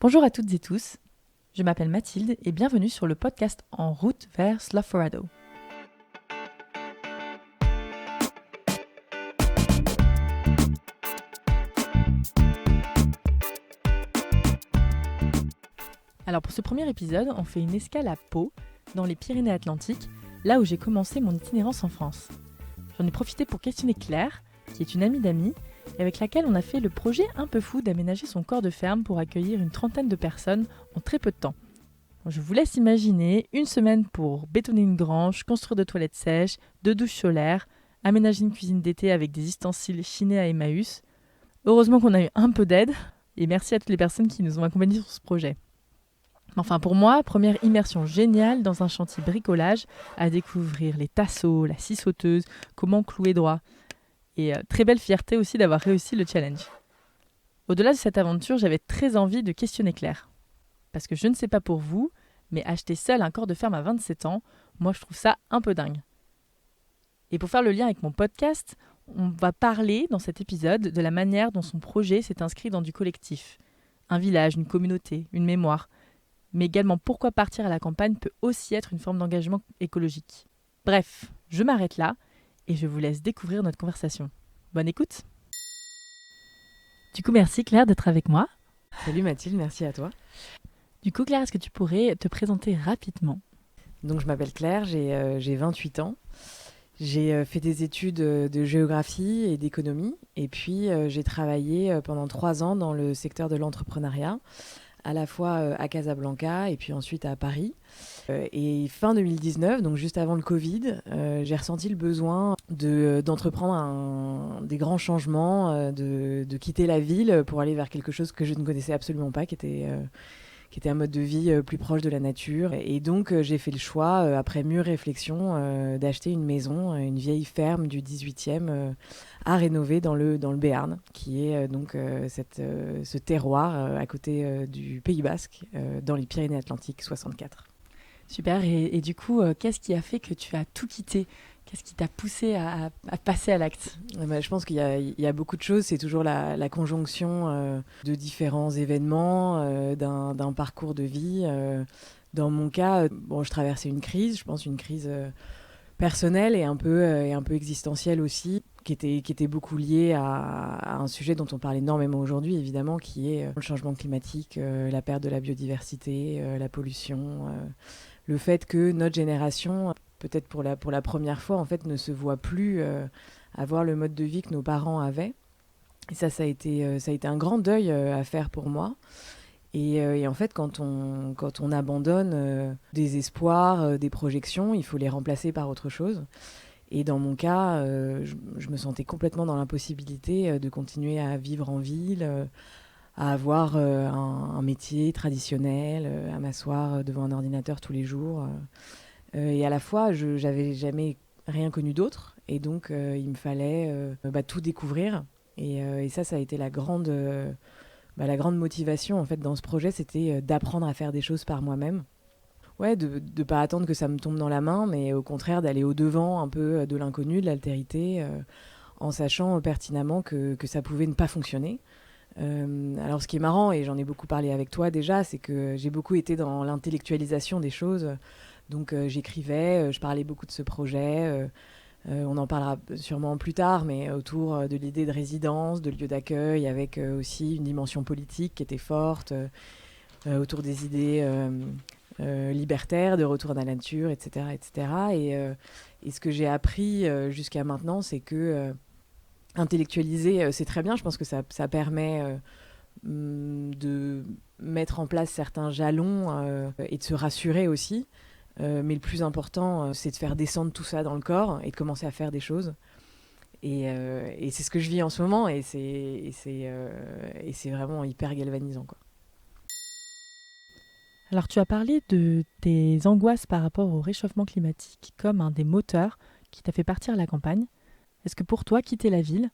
Bonjour à toutes et tous, je m'appelle Mathilde et bienvenue sur le podcast En route vers Slough-Forado. Alors pour ce premier épisode, on fait une escale à Pau, dans les Pyrénées-Atlantiques, là où j'ai commencé mon itinérance en France. J'en ai profité pour questionner Claire, qui est une amie d'amis, et avec laquelle on a fait le projet un peu fou d'aménager son corps de ferme pour accueillir une trentaine de personnes en très peu de temps. Je vous laisse imaginer une semaine pour bétonner une grange, construire de toilettes sèches, de douches solaires, aménager une cuisine d'été avec des ustensiles chinés à Emmaüs. Heureusement qu'on a eu un peu d'aide, et merci à toutes les personnes qui nous ont accompagnés sur ce projet. Enfin pour moi, première immersion géniale dans un chantier bricolage, à découvrir les tasseaux, la scie sauteuse, comment clouer droit. Et très belle fierté aussi d'avoir réussi le challenge. Au-delà de cette aventure, j'avais très envie de questionner Claire. Parce que je ne sais pas pour vous, mais acheter seul un corps de ferme à 27 ans, moi je trouve ça un peu dingue. Et pour faire le lien avec mon podcast, on va parler dans cet épisode de la manière dont son projet s'est inscrit dans du collectif. Un village, une communauté, une mémoire. Mais également pourquoi partir à la campagne peut aussi être une forme d'engagement écologique. Bref, je m'arrête là et je vous laisse découvrir notre conversation. Bonne écoute! Du coup, merci Claire d'être avec moi. Salut Mathilde, merci à toi. Du coup, Claire, est-ce que tu pourrais te présenter rapidement ? Donc je m'appelle Claire, j'ai 28 ans. J'ai fait des études de géographie et d'économie. Et puis j'ai travaillé pendant 3 ans dans le secteur de l'entrepreneuriat, à la fois à Casablanca et puis ensuite à Paris. Et fin 2019, donc juste avant le Covid, j'ai ressenti le besoin d'entreprendre des grands changements, de quitter la ville pour aller vers quelque chose que je ne connaissais absolument pas, qui était un mode de vie plus proche de la nature. Et donc, j'ai fait le choix, après mûre réflexion, d'acheter une maison, une vieille ferme du 18e à rénover dans le Béarn, qui est ce terroir à côté du Pays Basque, dans les Pyrénées-Atlantiques 64. Super, et du coup, qu'est-ce qui a fait que tu as tout quitté ? Qu'est-ce qui t'a poussé à passer à l'acte ? Je pense qu'il y a beaucoup de choses. C'est toujours la conjonction de différents événements, d'un parcours de vie. Dans mon cas, je traversais une crise, je pense une crise personnelle et un peu existentielle aussi, qui était beaucoup liée à un sujet dont on parle énormément aujourd'hui, évidemment, qui est le changement climatique, la perte de la biodiversité, la pollution, le fait que notre génération, peut-être pour la première fois, en fait, ne se voit plus avoir le mode de vie que nos parents avaient. Et ça a été un grand deuil à faire pour moi. Et en fait, quand on abandonne des espoirs, des projections, il faut les remplacer par autre chose. Et dans mon cas, je me sentais complètement dans l'impossibilité de continuer à vivre en ville, à avoir un métier traditionnel, à m'asseoir devant un ordinateur tous les jours. Et à la fois, je n'avais jamais rien connu d'autre. Et donc, il me fallait tout découvrir. Et ça a été la grande motivation en fait, dans ce projet, c'était d'apprendre à faire des choses par moi-même. Ouais, de ne pas attendre que ça me tombe dans la main, mais au contraire d'aller au-devant un peu de l'inconnu, de l'altérité, en sachant pertinemment que ça pouvait ne pas fonctionner. Alors ce qui est marrant, et j'en ai beaucoup parlé avec toi déjà, c'est que j'ai beaucoup été dans l'intellectualisation des choses. Donc j'écrivais, je parlais beaucoup de ce projet. On en parlera sûrement plus tard, mais autour de l'idée de résidence, de lieu d'accueil, avec aussi une dimension politique qui était forte, autour des idées libertaires, de retour à la nature, etc. etc. Et ce que j'ai appris jusqu'à maintenant, c'est que intellectualiser, c'est très bien. Je pense que ça permet de mettre en place certains jalons et de se rassurer aussi. Mais le plus important, c'est de faire descendre tout ça dans le corps et de commencer à faire des choses. Et c'est ce que je vis en ce moment, et c'est vraiment hyper galvanisant, quoi. Alors tu as parlé de tes angoisses par rapport au réchauffement climatique comme un des moteurs qui t'a fait partir à la campagne. Est-ce que pour toi, quitter la ville,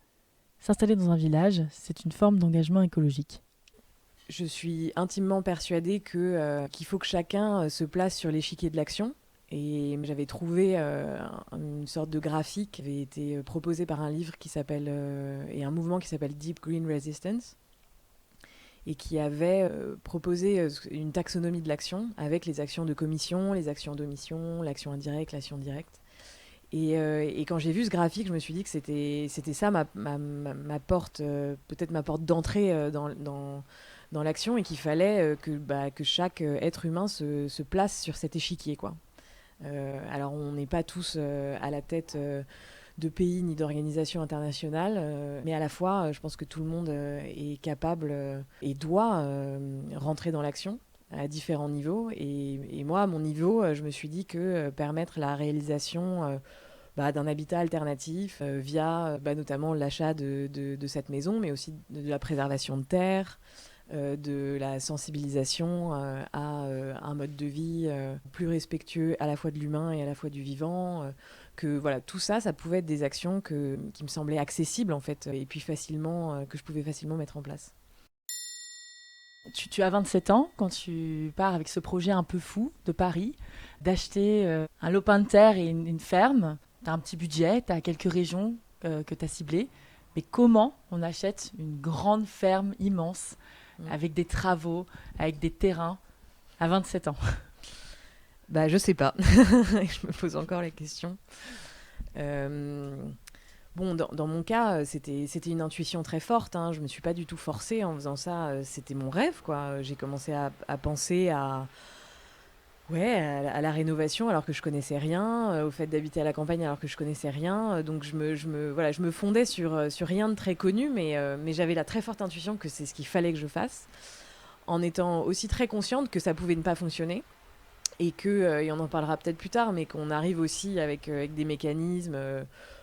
s'installer dans un village, c'est une forme d'engagement écologique ? Je suis intimement persuadée qu'il faut que chacun se place sur l'échiquier de l'action. Et j'avais trouvé une sorte de graphique qui avait été proposé par un livre et un mouvement qui s'appelle Deep Green Resistance. et qui avait proposé une taxonomie de l'action avec les actions de commission, les actions d'omission, l'action indirecte, l'action directe. Et quand j'ai vu ce graphique, je me suis dit que c'était ça ma porte, peut-être ma porte d'entrée dans l'action, et qu'il fallait que chaque être humain se place sur cet échiquier, quoi. Alors on n'est pas tous à la tête de pays ni d'organisations internationales, mais à la fois, je pense que tout le monde est capable et doit rentrer dans l'action à différents niveaux. Et moi, à mon niveau, je me suis dit que permettre la réalisation d'un habitat alternatif via notamment l'achat de cette maison, mais aussi de la préservation de terre, de la sensibilisation à un mode de vie plus respectueux à la fois de l'humain et à la fois du vivant. Que voilà, tout ça, ça pouvait être des actions qui me semblaient accessibles en fait, et puis facilement, que je pouvais facilement mettre en place. Tu as 27 ans quand tu pars avec ce projet un peu fou de Paris, d'acheter un lopin de terre et une ferme. Tu as un petit budget, tu as quelques régions que tu as ciblées. Mais comment on achète une grande ferme immense avec des travaux, avec des terrains à 27 ans? Je sais pas. Je me pose encore la question. Dans mon cas, c'était une intuition très forte, hein. Je me suis pas du tout forcée en faisant ça. C'était mon rêve, quoi. J'ai commencé à penser à la rénovation alors que je connaissais rien, au fait d'habiter à la campagne alors que je connaissais rien. Donc je me fondais sur rien de très connu, mais j'avais la très forte intuition que c'est ce qu'il fallait que je fasse, en étant aussi très consciente que ça pouvait ne pas fonctionner. Et et on en parlera peut-être plus tard, mais qu'on arrive aussi avec des mécanismes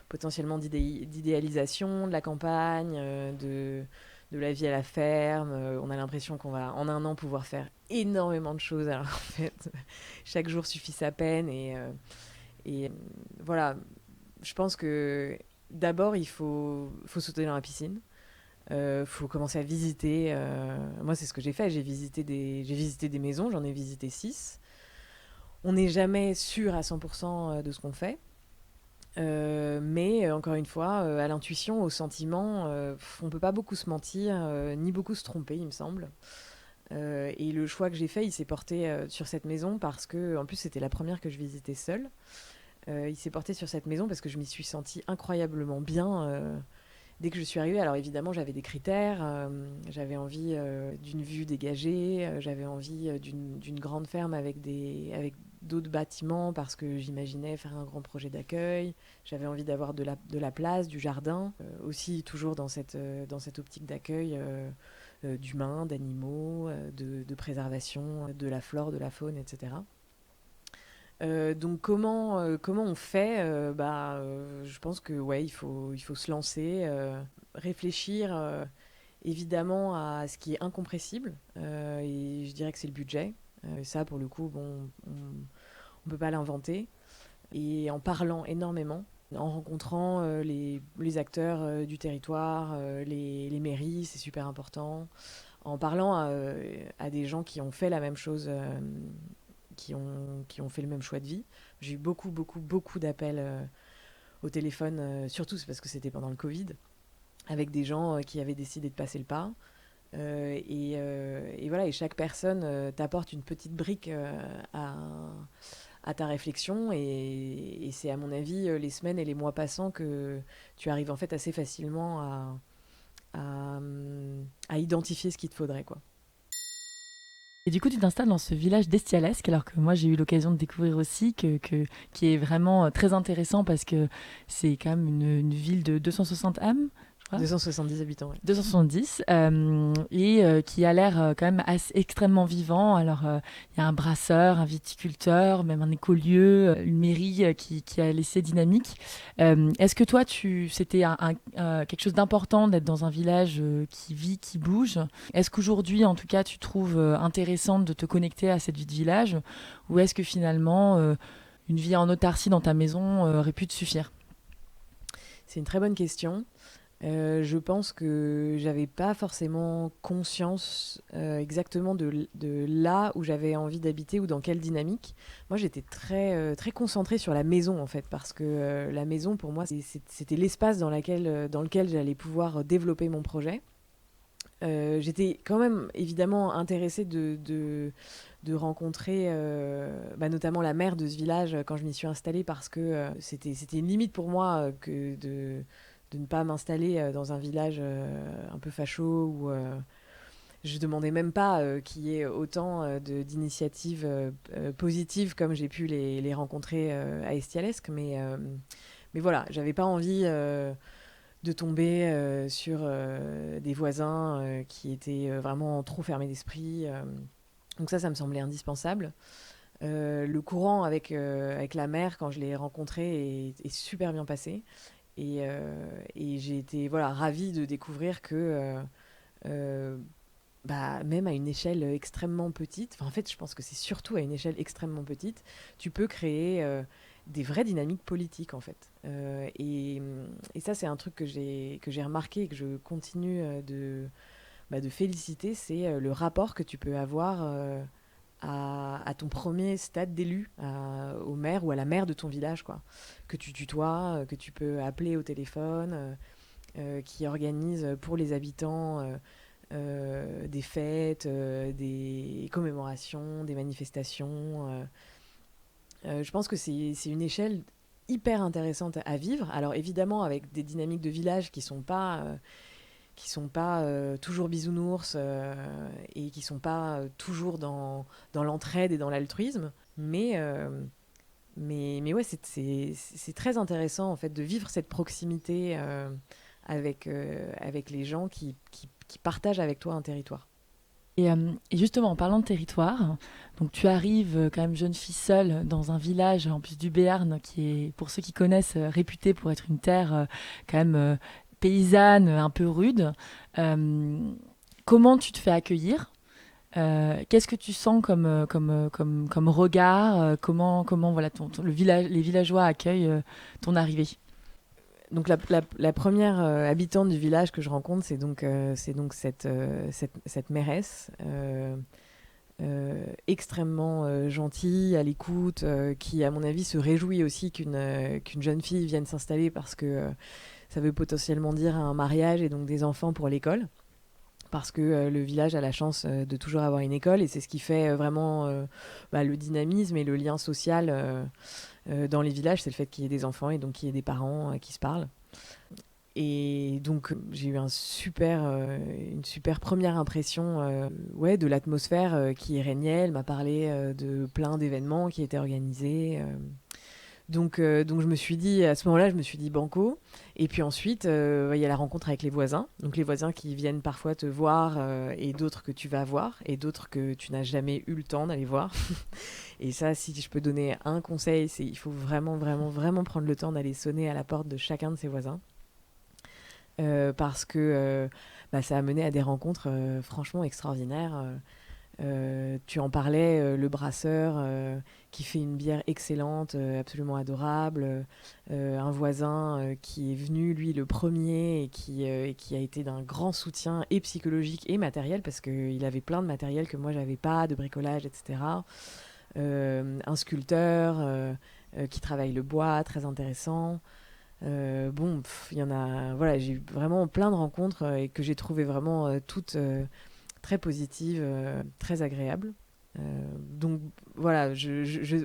potentiellement d'idéalisation de la campagne, de la vie à la ferme. On a l'impression qu'on va en un an pouvoir faire énormément de choses, alors en fait, chaque jour suffit sa peine. Voilà, je pense que d'abord, il faut sauter dans la piscine. Faut commencer à visiter. Moi, c'est ce que j'ai fait. J'ai visité des maisons, j'en ai visité 6. On n'est jamais sûr à 100% de ce qu'on fait. Mais encore une fois, à l'intuition, au sentiment, on ne peut pas beaucoup se mentir, ni beaucoup se tromper, il me semble. Et le choix que j'ai fait, il s'est porté sur cette maison parce que, en plus, c'était la première que je visitais seule. Il s'est porté sur cette maison parce que je m'y suis sentie incroyablement bien dès que je suis arrivée. Alors évidemment, j'avais des critères. J'avais envie d'une vue dégagée. J'avais envie d'une grande ferme avec d'autres bâtiments parce que j'imaginais faire un grand projet d'accueil. J'avais envie d'avoir de la place, du jardin. Aussi toujours dans cette optique d'accueil d'humains, d'animaux, de préservation de la flore, de la faune, etc. Donc comment on fait je pense que il faut se lancer, réfléchir évidemment à ce qui est incompressible, et je dirais que c'est le budget. Ça pour le coup, on peut pas l'inventer, et en parlant énormément, en rencontrant les acteurs du territoire, les mairies, c'est super important, en parlant à des gens qui ont fait la même chose, qui ont fait le même choix de vie. J'ai eu beaucoup, beaucoup, beaucoup d'appels au téléphone, surtout c'est parce que c'était pendant le Covid, avec des gens qui avaient décidé de passer le pas. Et voilà, et chaque personne t'apporte une petite brique à ta réflexion, et c'est à mon avis les semaines et les mois passants que tu arrives en fait assez facilement à identifier ce qu'il te faudrait, quoi. Et du coup, tu t'installes dans ce village d'Estialesque, alors que moi, j'ai eu l'occasion de découvrir aussi, qui est vraiment très intéressant parce que c'est quand même une ville de 260 âmes, je crois. 270 habitants, ouais. 270, qui a l'air quand même extrêmement vivant. Alors, il y a un brasseur, un viticulteur, même un écolieu, une mairie qui a laissé dynamique. Est-ce que toi, c'était quelque chose d'important d'être dans un village qui vit, qui bouge? Est-ce qu'aujourd'hui, en tout cas, tu trouves intéressant de te connecter à cette vie de village? Ou est-ce que finalement, une vie en autarcie dans ta maison aurait pu te suffire? C'est une très bonne question. Je pense que j'avais pas forcément conscience exactement de là où j'avais envie d'habiter ou dans quelle dynamique. Moi, j'étais très concentrée sur la maison, en fait, parce que la maison, pour moi, c'était l'espace dans lequel j'allais pouvoir développer mon projet. J'étais quand même évidemment intéressée de rencontrer notamment la mère de ce village quand je m'y suis installée parce que c'était une limite pour moi que de ne pas m'installer dans un village un peu facho où je demandais même pas qu'il y ait autant d'initiatives positives comme j'ai pu les rencontrer à Estialesque, mais voilà, j'avais pas envie de tomber sur des voisins qui étaient vraiment trop fermés d'esprit. Donc ça me semblait indispensable. Le courant avec la mère, quand je l'ai rencontré, est super bien passé. Et j'ai été ravie de découvrir que même à une échelle extrêmement petite, en fait je pense que c'est surtout à une échelle extrêmement petite, tu peux créer des vraies dynamiques politiques en fait. Et ça c'est un truc que j'ai remarqué et que je continue de féliciter, c'est le rapport que tu peux avoir à ton premier stade d'élu, au maire ou à la maire de ton village, quoi. Que tu tutoies, que tu peux appeler au téléphone, qui organise pour les habitants des fêtes, des commémorations, des manifestations. Je pense que c'est une échelle hyper intéressante à vivre. Alors évidemment avec des dynamiques de village qui sont pas toujours bisounours et qui sont pas toujours dans l'entraide et dans l'altruisme, mais ouais, c'est très intéressant en fait de vivre cette proximité avec les gens qui partagent avec toi un territoire. Et justement, en parlant de territoire, donc tu arrives quand même jeune fille seule dans un village, en plus du Béarn, qui est, pour ceux qui connaissent, réputé pour être une terre quand même paysanne, un peu rude. Comment tu te fais accueillir? Qu'est-ce que tu sens comme regard? Comment voilà, les villageois accueillent ton arrivée? Donc la première habitante du village que je rencontre, c'est donc cette mairesse extrêmement gentille, à l'écoute, qui à mon avis se réjouit aussi qu'une jeune fille vienne s'installer parce que ça veut potentiellement dire un mariage et donc des enfants pour l'école. Parce que le village a la chance de toujours avoir une école et c'est ce qui fait vraiment le dynamisme et le lien social dans les villages, c'est le fait qu'il y ait des enfants et donc qu'il y ait des parents qui se parlent. Et donc j'ai eu une super première impression de l'atmosphère qui régnait. Elle m'a parlé de plein d'événements qui étaient organisés. Donc je me suis dit, à ce moment-là, je me suis dit banco. Et puis ensuite, il y a la rencontre avec les voisins. Donc les voisins qui viennent parfois te voir et d'autres que tu vas voir et d'autres que tu n'as jamais eu le temps d'aller voir. Et ça, si je peux donner un conseil, c'est il faut vraiment, vraiment, vraiment prendre le temps d'aller sonner à la porte de chacun de ses voisins. Parce que ça a mené à des rencontres franchement extraordinaires. Tu en parlais, le brasseur qui fait une bière excellente, absolument adorable, un voisin qui est venu, lui, le premier, et qui a été d'un grand soutien et psychologique et matériel, parce qu'il avait plein de matériel que moi, j'avais pas, de bricolage, etc. Un sculpteur qui travaille le bois, très intéressant. Il y en a, voilà, j'ai eu vraiment plein de rencontres et que j'ai trouvé vraiment toutes très positives, très agréables. Donc voilà,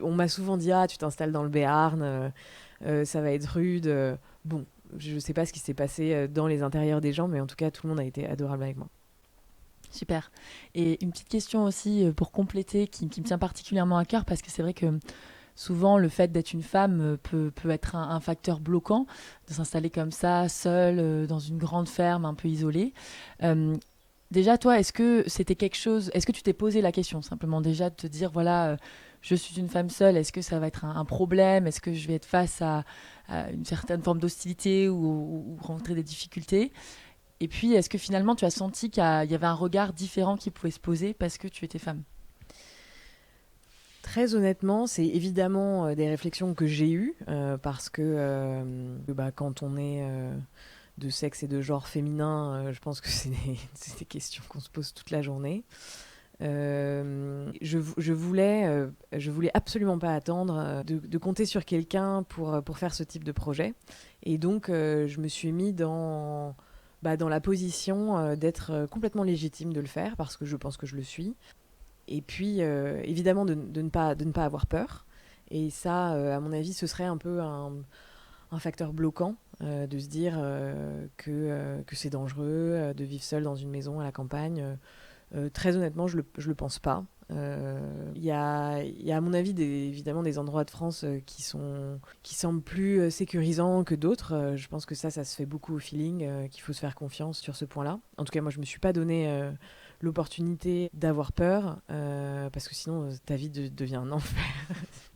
on m'a souvent dit ah tu t'installes dans le Béarn, ça va être rude. Bon, je sais pas ce qui s'est passé dans les intérieurs des gens, mais en tout cas tout le monde a été adorable avec moi. Super. Et une petite question aussi pour compléter qui me tient particulièrement à cœur parce que c'est vrai que souvent le fait d'être une femme peut être un facteur bloquant, de s'installer comme ça, seule, dans une grande ferme un peu isolée. Déjà, toi, est-ce que c'était quelque chose, est-ce que tu t'es posé la question simplement déjà de te dire, voilà, je suis une femme seule, est-ce que ça va être un problème? Est-ce que je vais être face à une certaine forme d'hostilité ou rencontrer des difficultés? Et puis, est-ce que finalement tu as senti qu'il y avait un regard différent qui pouvait se poser parce que tu étais femme? Très honnêtement, c'est évidemment des réflexions que j'ai eues parce que quand on est de sexe et de genre féminin, je pense que c'est des questions qu'on se pose toute la journée. Je voulais absolument pas attendre de compter sur quelqu'un pour faire ce type de projet. Et donc, je me suis mis dans la position d'être complètement légitime de le faire, parce que je pense que je le suis. Et puis, évidemment, de ne pas avoir peur. Et ça, à mon avis, ce serait un peu un facteur bloquant de se dire que c'est dangereux de vivre seul dans une maison à la campagne. Très honnêtement, je le pense pas. Il y a à mon avis évidemment des endroits de France qui semblent plus sécurisants que d'autres. Je pense que ça se fait beaucoup au feeling, qu'il faut se faire confiance sur ce point-là. En tout cas, moi, je me suis pas donné l'opportunité d'avoir peur, parce que sinon ta vie devient un enfer.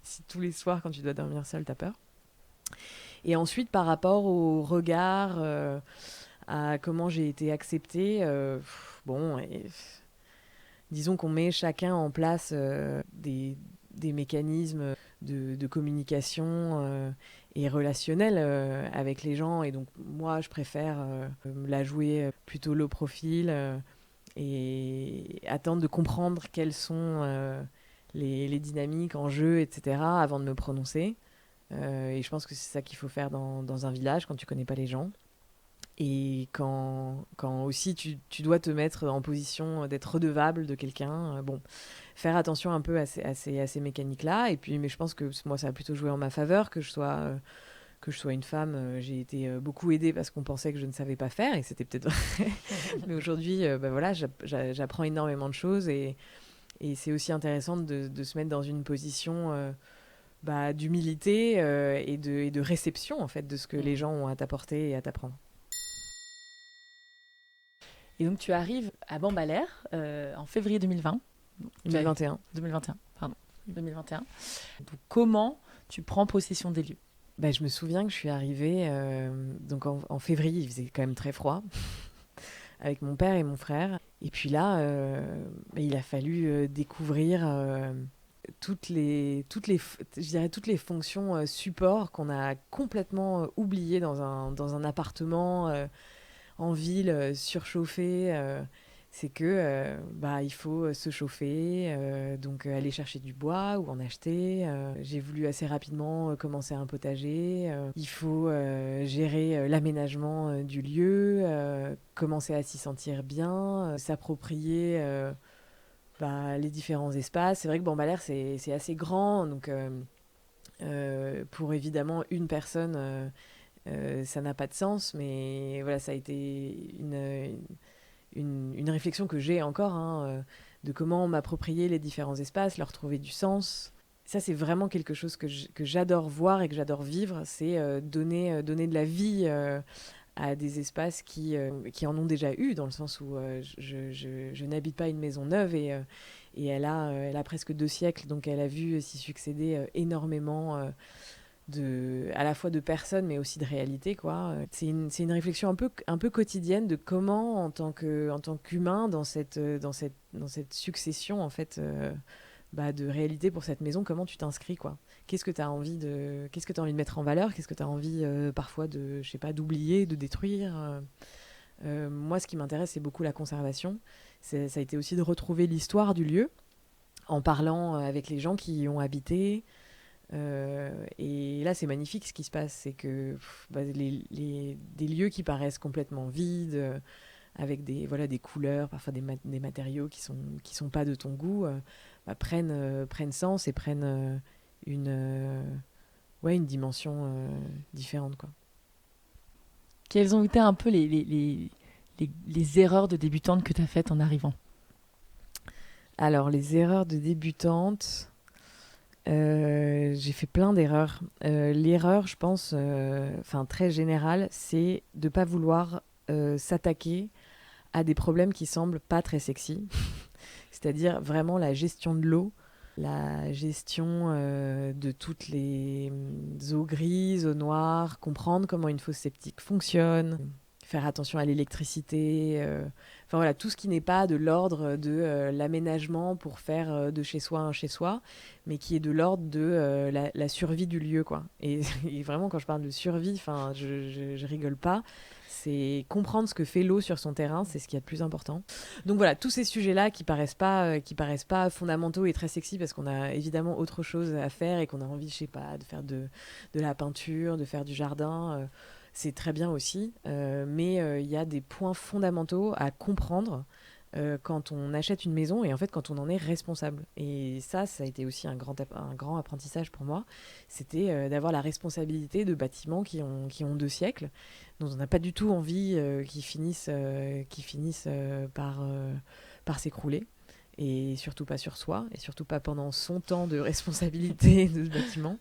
Si tous les soirs, quand tu dois dormir seul, t'as peur. Et ensuite, par rapport au regard, à comment j'ai été acceptée, disons qu'on met chacun en place des mécanismes de communication et relationnels avec les gens. Et donc, moi, je préfère la jouer plutôt low profil et attendre de comprendre quelles sont les dynamiques en jeu, etc., avant de me prononcer. Et je pense que c'est ça qu'il faut faire dans un village quand tu connais pas les gens. Et quand aussi tu dois te mettre en position d'être redevable de quelqu'un, faire attention un peu à ces mécaniques-là. Et puis, mais je pense que moi, ça a plutôt joué en ma faveur que je sois une femme. J'ai été beaucoup aidée parce qu'on pensait que je ne savais pas faire, et c'était peut-être vrai. Mais aujourd'hui, j'apprends énormément de choses, et c'est aussi intéressant de se mettre dans une position d'humilité et de réception, en fait, de ce que les gens ont à t'apporter et à t'apprendre. Et donc tu arrives à Bambalère en février 2020. 2021. 2021, pardon. 2021. Donc comment tu prends possession des lieux? Je me souviens que je suis arrivée donc en février, il faisait quand même très froid, avec mon père et mon frère. Et puis là, il a fallu découvrir toutes les fonctions support qu'on a complètement oubliées dans un appartement en ville surchauffé. C'est que il faut se chauffer, donc aller chercher du bois ou en acheter. J'ai voulu assez rapidement commencer un potager. Il faut gérer l'aménagement du lieu, commencer à s'y sentir bien, s'approprier les différents espaces. C'est vrai que Bambalère, c'est assez grand, donc pour évidemment une personne, ça n'a pas de sens, mais voilà, ça a été une réflexion que j'ai encore, de comment m'approprier les différents espaces, leur trouver du sens. Ça, c'est vraiment quelque chose que j'adore voir et que j'adore vivre, c'est donner de la vie à des espaces qui en ont déjà eu, dans le sens où je n'habite pas une maison neuve, et elle a presque 2 siècles, donc elle a vu s'y succéder énormément à la fois de personnes, mais aussi de réalité, quoi. C'est une réflexion un peu quotidienne de comment, en tant qu'humain, dans cette succession, en fait, de réalité pour cette maison, comment tu t'inscris, quoi. Qu'est-ce que tu as envie de mettre en valeur? Qu'est-ce que tu as envie parfois d'oublier, de détruire? Moi, ce qui m'intéresse, c'est beaucoup la conservation. Ça a été aussi de retrouver l'histoire du lieu en parlant avec les gens qui y ont habité. Et là, c'est magnifique ce qui se passe. C'est que des lieux qui paraissent complètement vides, avec des couleurs, parfois des matériaux qui sont pas de ton goût, prennent sens et prennent une dimension différente, quoi. Quelles ont été un peu les erreurs de débutante que tu as faites en arrivant? Alors, les erreurs de débutante, j'ai fait plein d'erreurs. L'erreur, je pense, très générale, c'est de ne pas vouloir s'attaquer à des problèmes qui semblent pas très sexy. C'est-à-dire vraiment la gestion de l'eau, la gestion de toutes les eaux grises, eaux noires, comprendre comment une fosse septique fonctionne, faire attention à l'électricité, tout ce qui n'est pas de l'ordre de l'aménagement pour faire de chez soi un chez soi, mais qui est de l'ordre de la survie du lieu, quoi. Et vraiment, quand je parle de survie, je rigole pas. C'est comprendre ce que fait l'eau sur son terrain, c'est ce qu'il y a de plus important. Donc voilà, tous ces sujets-là qui paraissent pas fondamentaux et très sexy, parce qu'on a évidemment autre chose à faire et qu'on a envie, je sais pas, de faire de la peinture, de faire du jardin. c'est très bien aussi, mais il y a des points fondamentaux à comprendre quand on achète une maison et en fait quand on en est responsable. Et ça a été aussi un grand apprentissage pour moi. C'était d'avoir la responsabilité de bâtiments qui ont 2 siècles, dont on n'a pas du tout envie qu'ils finissent par s'écrouler. Et surtout pas sur soi, et surtout pas pendant son temps de responsabilité de ce bâtiment.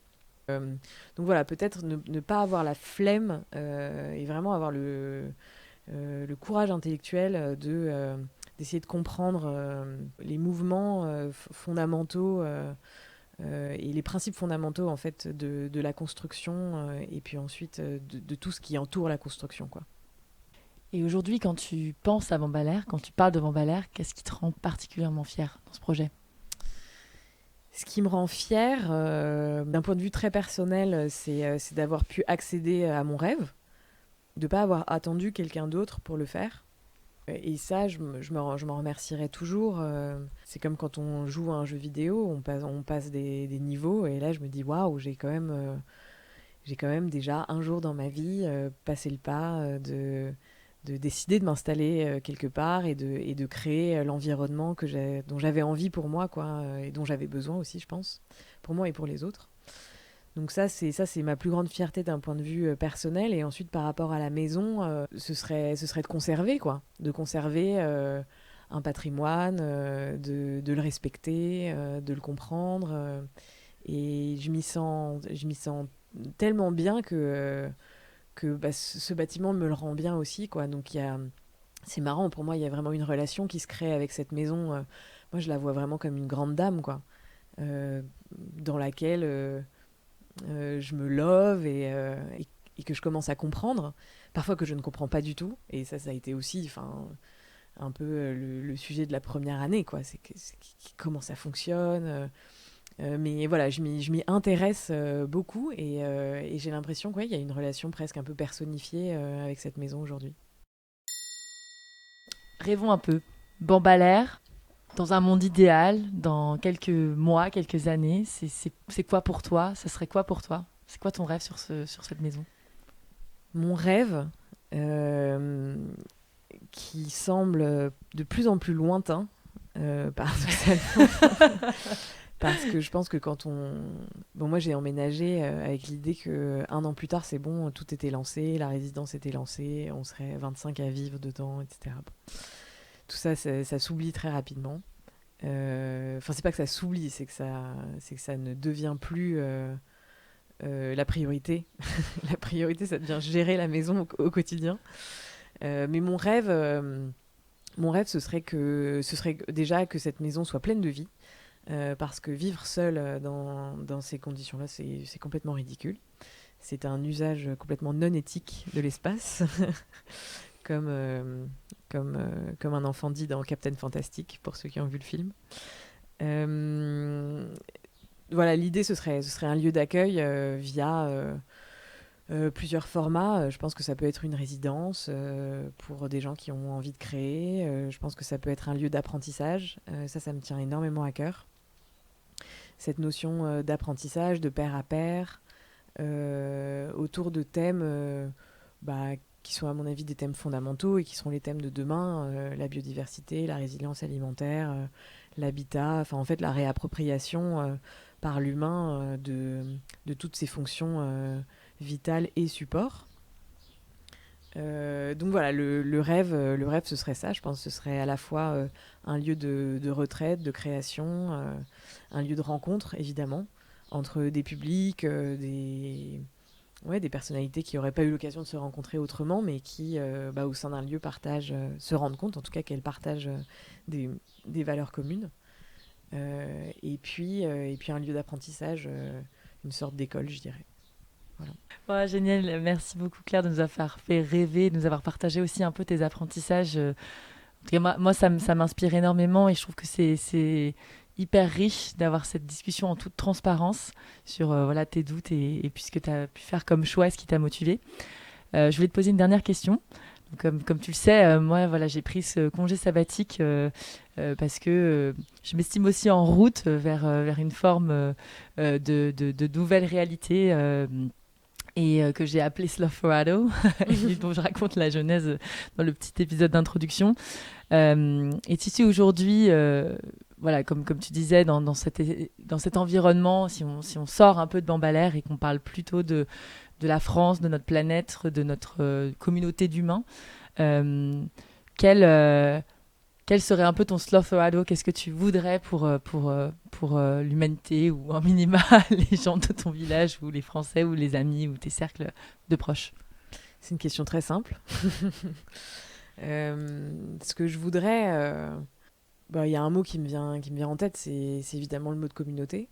Donc voilà, peut-être ne pas avoir la flemme et vraiment avoir le courage intellectuel d'essayer de comprendre les mouvements fondamentaux et les principes fondamentaux en fait de la construction et puis ensuite de tout ce qui entoure la construction, quoi. Et aujourd'hui, quand tu penses à Van Baerle, quand tu parles de Van Baerle, qu'est-ce qui te rend particulièrement fier dans ce projet? Ce qui me rend fière, d'un point de vue très personnel, c'est d'avoir pu accéder à mon rêve, de ne pas avoir attendu quelqu'un d'autre pour le faire. Et ça, je m'en remercierai toujours. C'est comme quand on joue à un jeu vidéo, on passe des niveaux, et là, je me dis, waouh, j'ai quand même déjà un jour dans ma vie passé le pas de décider de m'installer quelque part et de créer l'environnement dont j'avais envie pour moi, quoi, et dont j'avais besoin aussi, je pense, pour moi et pour les autres. Donc ça c'est ma plus grande fierté d'un point de vue personnel. Et ensuite, par rapport à la maison, ce serait de conserver, quoi, de conserver un patrimoine, de le respecter, de le comprendre. Et je m'y sens tellement bien que bah, ce bâtiment me le rend bien aussi, quoi. Donc c'est marrant, pour moi, il y a vraiment une relation qui se crée avec cette maison. Moi, je la vois vraiment comme une grande dame, quoi, dans laquelle je me love et que je commence à comprendre. Parfois que je ne comprends pas du tout. Et ça a été aussi, un peu le sujet de la première année, quoi. Comment ça fonctionne. Mais voilà, je m'y intéresse beaucoup et j'ai l'impression qu'il y a une relation presque un peu personnifiée avec cette maison aujourd'hui. Rêvons un peu. Van Baerle, dans un monde idéal, dans quelques mois, quelques années, c'est quoi pour toi? Ça serait quoi pour toi? C'est quoi ton rêve sur cette maison? Mon rêve, euh, qui semble de plus en plus lointain, paradoxalement, parce que je pense que quand on... Bon, moi, j'ai emménagé avec l'idée qu'un an plus tard, c'est bon, tout était lancé, la résidence était lancée, on serait 25 à vivre dedans, etc. Bon. Tout ça, ça s'oublie très rapidement. Enfin, c'est pas que ça s'oublie, c'est que ça ne devient plus la priorité. La priorité, ça devient gérer la maison au quotidien. Mais mon rêve, ce serait déjà que cette maison soit pleine de vie. Parce que vivre seul dans ces conditions-là, c'est complètement ridicule. C'est un usage complètement non éthique de l'espace, comme, comme un enfant dit dans Captain Fantastic, pour ceux qui ont vu le film. Voilà, l'idée, ce serait un lieu d'accueil via plusieurs formats. Je pense que ça peut être une résidence pour des gens qui ont envie de créer. Je pense que ça peut être un lieu d'apprentissage. Ça me tient énormément à cœur. Cette notion d'apprentissage, de pair à pair, autour de thèmes qui sont à mon avis des thèmes fondamentaux et qui seront les thèmes de demain, la biodiversité, la résilience alimentaire, l'habitat, enfin en fait la réappropriation par l'humain de toutes ces fonctions vitales et supports. Donc voilà, le rêve, ce serait ça. Je pense que ce serait à la fois un lieu de retraite, de création, un lieu de rencontre, évidemment, entre des publics, des personnalités qui n'auraient pas eu l'occasion de se rencontrer autrement, mais qui, au sein d'un lieu, se rendent compte, en tout cas, qu'elles partagent des valeurs communes. Et puis un lieu d'apprentissage, une sorte d'école, je dirais. Voilà. Ouais, génial, merci beaucoup Claire de nous avoir fait rêver, de nous avoir partagé aussi un peu tes apprentissages. En tout cas, moi ça m'inspire énormément et je trouve que c'est hyper riche d'avoir cette discussion en toute transparence sur tes doutes et puis ce que tu as pu faire comme choix et ce qui t'a motivé. Je voulais te poser une dernière question. Donc, comme tu le sais, moi j'ai pris ce congé sabbatique parce que je m'estime aussi en route vers une forme de nouvelle réalité et que j'ai appelé Slough-Forado, et dont je raconte la genèse dans le petit épisode d'introduction. Et ici aujourd'hui, voilà, comme tu disais, dans cet environnement, si on sort un peu de Bambalère et qu'on parle plutôt de la France, de notre planète, de notre communauté d'humains, quel serait un peu ton Slough-Forado? Qu'est-ce que tu voudrais pour l'humanité, ou en minima les gens de ton village, ou les Français, ou les amis, ou tes cercles de proches? C'est une question très simple. Ce que je voudrais, il y a un mot qui me vient en tête, c'est évidemment le mot de communauté.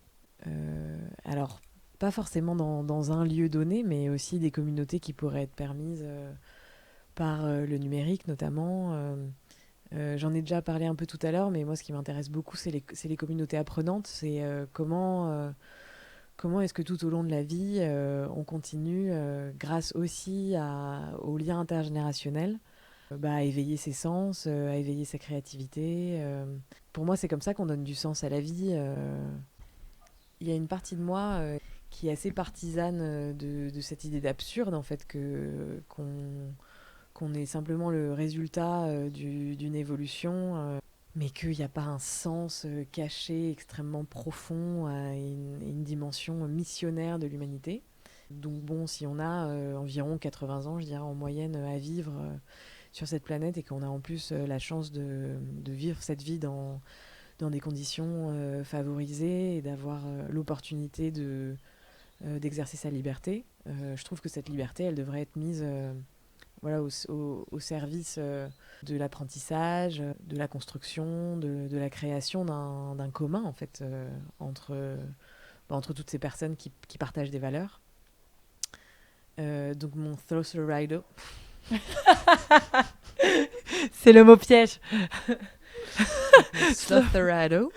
Alors, pas forcément dans un lieu donné, mais aussi des communautés qui pourraient être permises par le numérique notamment. J'en ai déjà parlé un peu tout à l'heure, mais moi ce qui m'intéresse beaucoup, c'est les communautés apprenantes. C'est comment est-ce que tout au long de la vie, on continue, grâce aussi au lien intergénérationnel, à éveiller ses sens, à éveiller sa créativité. Pour moi, c'est comme ça qu'on donne du sens à la vie. Il y a une partie de moi qui est assez partisane de cette idée d'absurde, en fait, qu'on est simplement le résultat d'une évolution, mais qu'il n'y a pas un sens caché extrêmement profond à une dimension missionnaire de l'humanité. Donc bon, si on a environ 80 ans, je dirais en moyenne, à vivre sur cette planète, et qu'on a en plus la chance de vivre cette vie dans des conditions favorisées, et d'avoir l'opportunité d'exercer sa liberté, je trouve que cette liberté, elle devrait être mise au service de l'apprentissage, de la construction, de la création d'un commun, en fait, entre toutes ces personnes qui partagent des valeurs. Donc mon Slough-Forado. C'est le mot piège. Slough-Forado.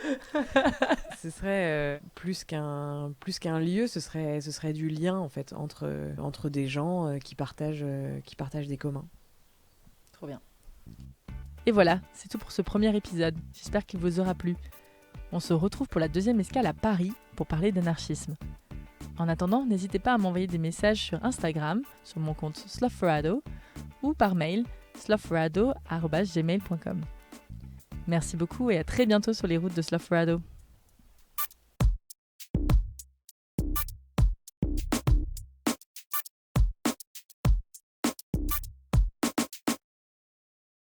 Ce serait plus qu'un lieu, ce serait du lien, en fait, entre des gens qui partagent des communs. Trop bien. Et voilà, c'est tout pour ce premier épisode. J'espère qu'il vous aura plu. On se retrouve pour la deuxième escale à Paris pour parler d'anarchisme. En attendant, n'hésitez pas à m'envoyer des messages sur Instagram, sur mon compte Slough-Forado, ou par mail sloughforado@gmail.com. Merci beaucoup et à très bientôt sur les routes de Slough-Forado.